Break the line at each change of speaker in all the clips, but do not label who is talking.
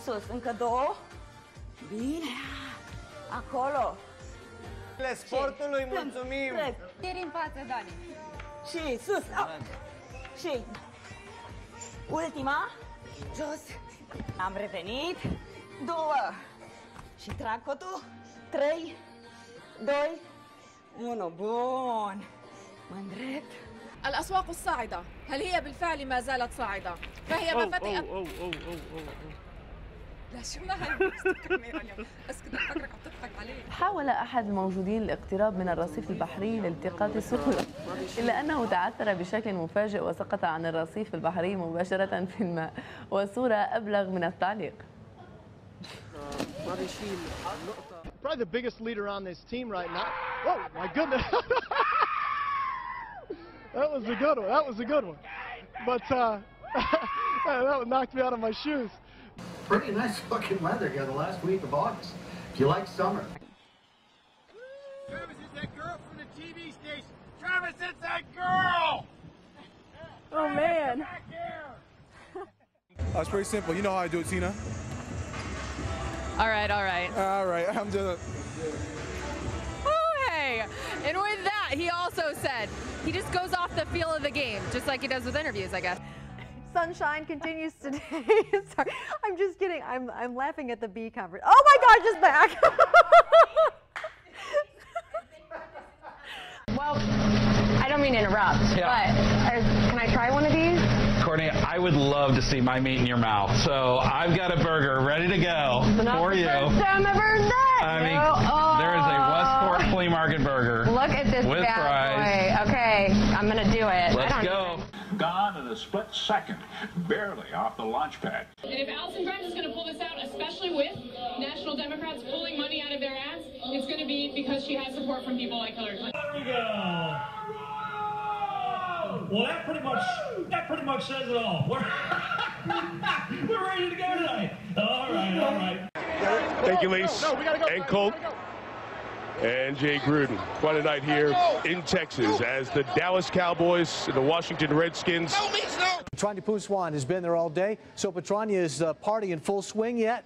sus, încă două. Bine, acolo.
Sportului, mulțumim.
Ieri în față, Dani.
Și sus, și ultima, jos. Am revenit, două. Și trag cotul, 3, 2, 1, bun. Mă îndrept.
الأسواق الصاعدة هل هي بالفعل ما زالت صاعدة؟ فهي مفاتيح لا شو ما الكاميرا اليوم بس كنت فكرك عم تضحك عليه.
حاول أحد الموجودين الاقتراب من الرصيف البحري لالتقاط السفن إلا أنه تعثر بشكل مفاجئ وسقط عن الرصيف البحري مباشرة في الماء والصورة أبلغ من التعليق.
Probably the biggest leader on this team right now. Oh my goodness. That was a good one. That was a good one. But that knocked me out of my shoes.
Pretty nice fucking weather here the last week of August. If you like summer.
Travis, it's that girl from the TV station. Travis, it's that girl!
Oh man.
It's pretty simple. You know how I do it, Tina.
All right, all right.
All right, I'm just...
Oh, hey. And with that, he also said he just goes off the feel of the game, just like he does with interviews, I guess.
Sunshine continues today. Sorry, I'm just kidding. I'm laughing at the bee coverage. Oh my gosh, it's back.
Well, I don't mean to interrupt, but can I try one of these?
Courtney, I would love to see my meat in your mouth. So I've got a burger ready to go for you.
First time I've heard that.
I mean, there is a Westport Flea Market burger.
Look at this
with
bad
fries.
boy. Okay, I'm gonna do it.
Let's go.
Gone in a split second, barely off the launch pad.
And if Allison Grimes is going to pull this out, especially with National Democrats pulling money out of their ads, it's going to be because she has support from people like Hillary Clinton.
There we go. Well, that pretty much says it all. We're ready to go tonight. All right.
Thank you, Lise, and Colt, and Jay Gruden. Quite a night here in Texas as the Dallas Cowboys and the Washington Redskins.
Petrania Puswan has been there all day. So Petrania is party in full swing yet?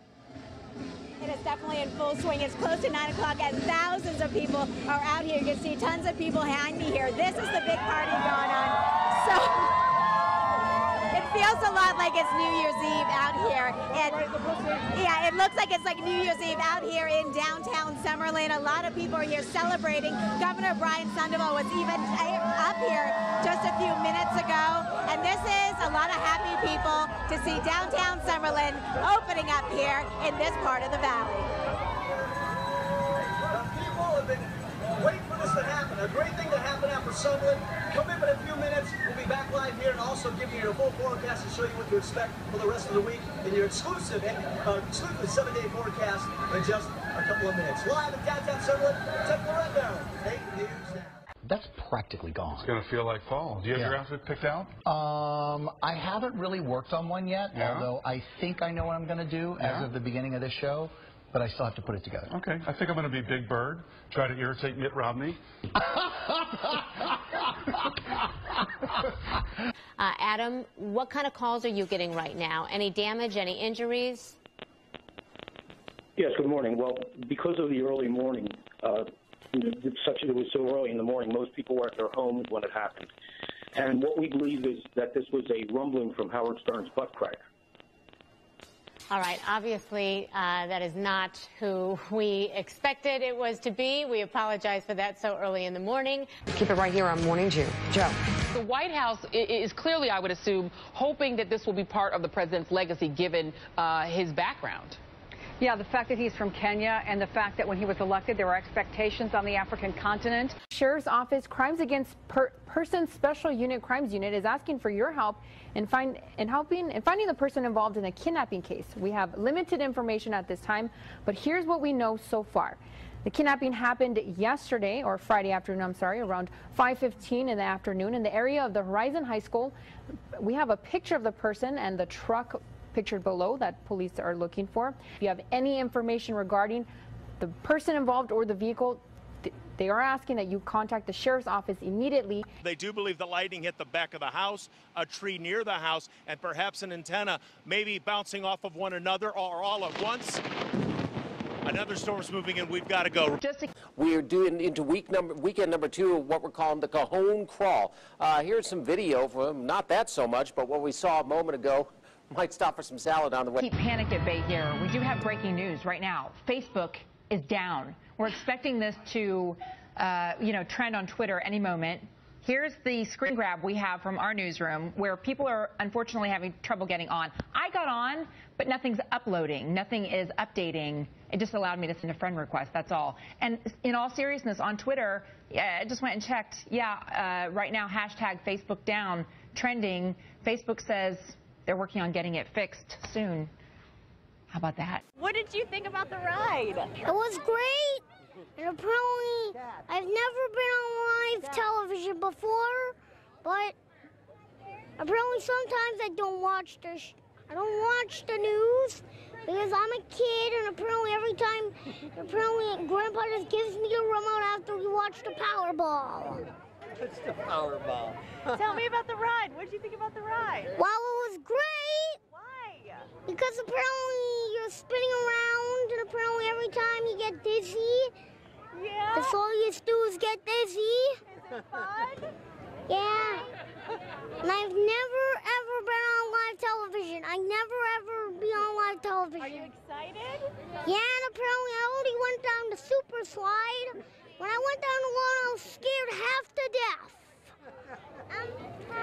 It is definitely in full swing. It's close to 9 o'clock and thousands of people are out here. You can see tons of people behind me here. This is the big party going on. So it feels a lot like it's New Year's Eve out here. And yeah, it looks like it's like New Year's Eve out here in downtown Summerlin. A lot of people are here celebrating. Governor Brian Sandoval was even up here just a few minutes ago. And this is a lot of happy people to see downtown Summerlin opening up here in this part of the valley.
People have been waiting for this to happen. A great thing to happen after Summerlin. Come in a few minutes. We'll be back live here and also give you your full forecast and show you what to expect for the rest of the week in your exclusive 7-day forecast in just a couple of minutes. Live in downtown Summerlin, Ted Loretto, 8 News Now.
That's practically gone.
It's going to feel like fall. Do you have your outfit picked out?
I haven't really worked on one yet, although I think I know what I'm going to do as of the beginning of this show, but I still have to put it together.
Okay. I think I'm going to be Big Bird, try to irritate Mitt Romney.
Adam, what kind of calls are you getting right now? Any damage, any injuries?
Yes, good morning. Well, because of the early morning, it was so early in the morning, most people were at their homes when it happened. And what we believe is that this was a rumbling from Howard Stern's butt crack.
All right, obviously that is not who we expected it was to be. We apologize for that so early in the morning.
Keep it right here on Morning Joe.
The White House is clearly, I would assume, hoping that this will be part of the president's legacy given his background.
Yeah, the fact that he's from Kenya and the fact that when he was elected, there were expectations on the African continent. Sheriff's Office Crimes Against Persons Special Unit Crimes Unit is asking for your help in finding the person involved in a kidnapping case. We have limited information at this time, but here's what we know so far. The kidnapping happened yesterday, or Friday afternoon, I'm sorry, around 5:15 in the afternoon in the area of the Horizon High School. We have a picture of the person and the truck pictured below that police are looking for. If you have any information regarding the person involved or the vehicle, They are asking that you contact the sheriff's office immediately.
They do believe the lightning hit the back of the house, a tree near the house, and perhaps an antenna maybe bouncing off of one another or all at once. Another storm's moving in. We've got to go.
We're doing into weekend number 2 of what we're calling the Cajon Crawl. Here's some video from not that so much, but what we saw a moment ago. Might stop for some salad on the way.
Keep panic at bay here. We do have breaking news right now. Facebook is down. We're expecting this to, trend on Twitter any moment. Here's the screen grab we have from our newsroom where people are unfortunately having trouble getting on. I got on, but nothing's uploading. Nothing is updating. It just allowed me to send a friend request, that's all. And in all seriousness, on Twitter, I just went and checked. Right now, hashtag Facebook down, trending. Facebook says they're working on getting it fixed soon. How about that?
What did you think about the ride? It was great. And apparently, I've never been on live television before, but apparently sometimes I don't watch the news because I'm a kid, and apparently Grandpa just gives me a remote after we watch the Powerball.
It's the Powerball.
Tell me about the ride. What did you think about the ride?
Well, it was great.
Why?
Because apparently you're spinning around, and apparently every time you get dizzy.
Yeah.
That's all you do is get dizzy.
Is it fun?
Yeah. And I've never ever been on live television. I never ever be on live television.
Are you excited?
Yeah, and apparently I already went down the super slide. When I went down the lawn, I was scared half to death.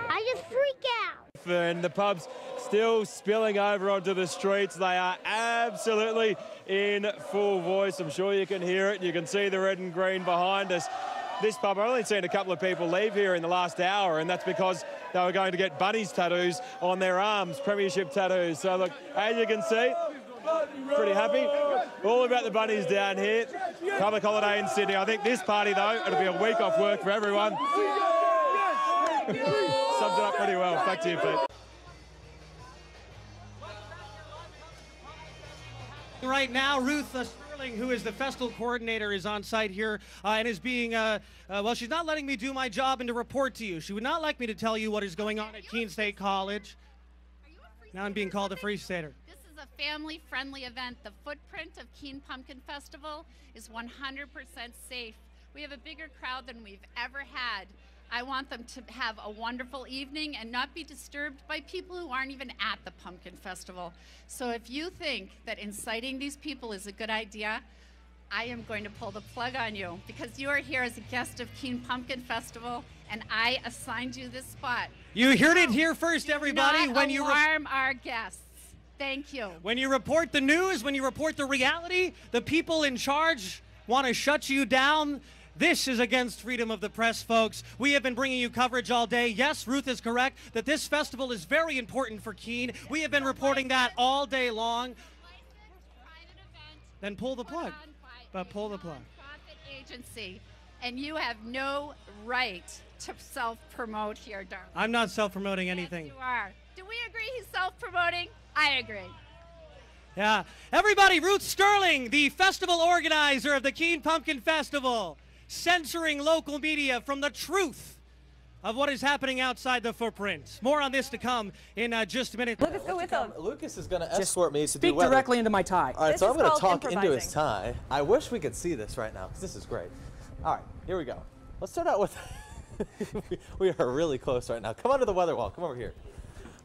I just freak out.
And the pub's still spilling over onto the streets. They are absolutely in full voice. I'm sure you can hear it. You can see the red and green behind us. This pub, I've only seen a couple of people leave here in the last hour, and that's because they were going to get bunnies tattoos on their arms, premiership tattoos. So look, as you can see, pretty happy. All about the bunnies down here. Public holiday in Sydney. I think this party, though, it'll be a week off work for everyone. Sums it up pretty well. Back to you, Pete.
Right now, Ruth Sterling, who is the festival coordinator, is on site here and is being, well, she's not letting me do my job and to report to you. She would not like me to tell you what is going on at Keene State College. Now I'm being called a Free Stater.
This is a family-friendly event. The footprint of Keene Pumpkin Festival is 100% safe. We have a bigger crowd than we've ever had. I want them to have a wonderful evening and not be disturbed by people who aren't even at the Pumpkin Festival. So if you think that inciting these people is a good idea, I am going to pull the plug on you because you are here as a guest of Keene Pumpkin Festival and I assigned you this spot.
You heard it here first, everybody.
Do not alarm our guests. Thank you.
When you report the news, when you report the reality, the people in charge want to shut you down. This is against freedom of the press, folks. We have been bringing you coverage all day. Yes, Ruth is correct that this festival is very important for Keene. We have been reporting that all day long. Then pull the plug. But pull the plug.
Agency, and you have no right to self-promote here, darling.
I'm not self-promoting anything.
Yes, you are. Do we agree he's self-promoting? I agree.
Yeah. Everybody, Ruth Sterling, the festival organizer of the Keene Pumpkin Festival, censoring local media from the truth of what is happening outside the footprint. More on this to come in just a minute.
Lucas, go with him.
Lucas is going to escort me to do
Speak
weather.
directly into my tie.
All right,
This
so I'm
is
going to
called
talk into his
improvising.
tie. I wish we could see this right now because this is great. All right, here we go. Let's start out with, we are really close right now. Come under the weather wall. Come over here.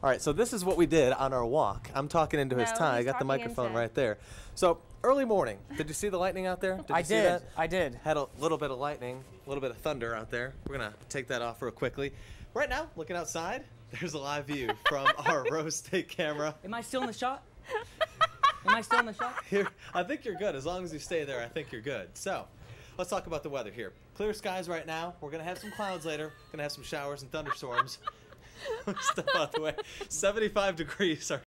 All right, so this is what we did on our walk. I'm talking into his tie. I got the microphone right there. So early morning, did you see the lightning out there? Did you see that?
I did.
Had a little bit of lightning, a little bit of thunder out there. We're going to take that off real quickly. Right now, looking outside, there's a live view from our Rose State camera.
Am I still in the shot? Am I still in the shot?
Here, I think you're good. As long as you stay there, I think you're good. So, let's talk about the weather here. Clear skies right now. We're going to have some clouds later. Going to have some showers and thunderstorms. Step out the way. 75 degrees our